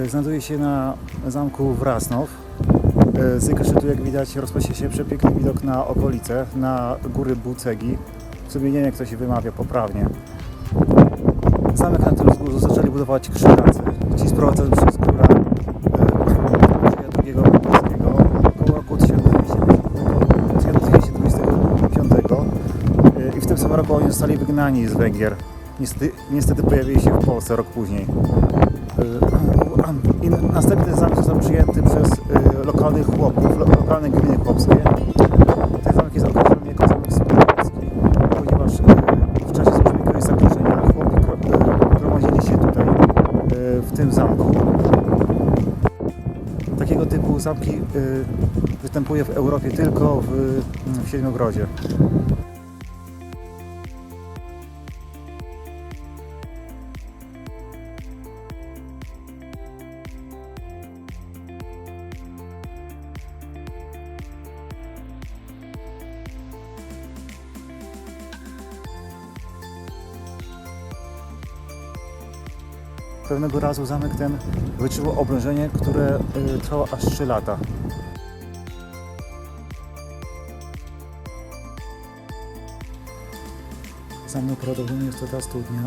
Znajduje się na zamku Wrasnow. Z jego szczytu, jak widać, rozpocznie się przepiękny widok na okolice, na góry Bucegi. W sumie nie wiem, jak to się wymawia poprawnie. Zamek na tym wzgórzu zaczęli budować krzyżacy, ci sprowadzeni przez króla Andrzeja II Mongolskiego około roku 1225 i w tym samym roku oni zostali wygnani z Węgier. Niestety pojawili się w Polsce rok później. I następny zamek został przyjęty przez lokalnych chłopów, lokalne gminy chłopskie. Ten zamek jest określony jako zamek współpolski, ponieważ w czasie służby jakiegoś zagrożenia chłopi gromadzili się tutaj w tym zamku. Takiego typu zamki występuje w Europie tylko w Siedmiogrodzie. Pewnego razu zamek ten wyczuło oblężenie, które trwało aż 3 lata. Za mną prawdopodobnie jest to ta studnia,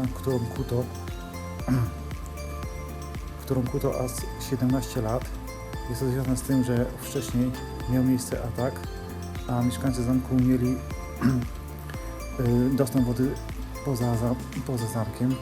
którą kuto aż 17 lat. Jest to związane z tym, że wcześniej miał miejsce atak, a mieszkańcy zamku mieli dostęp wody poza zamkiem.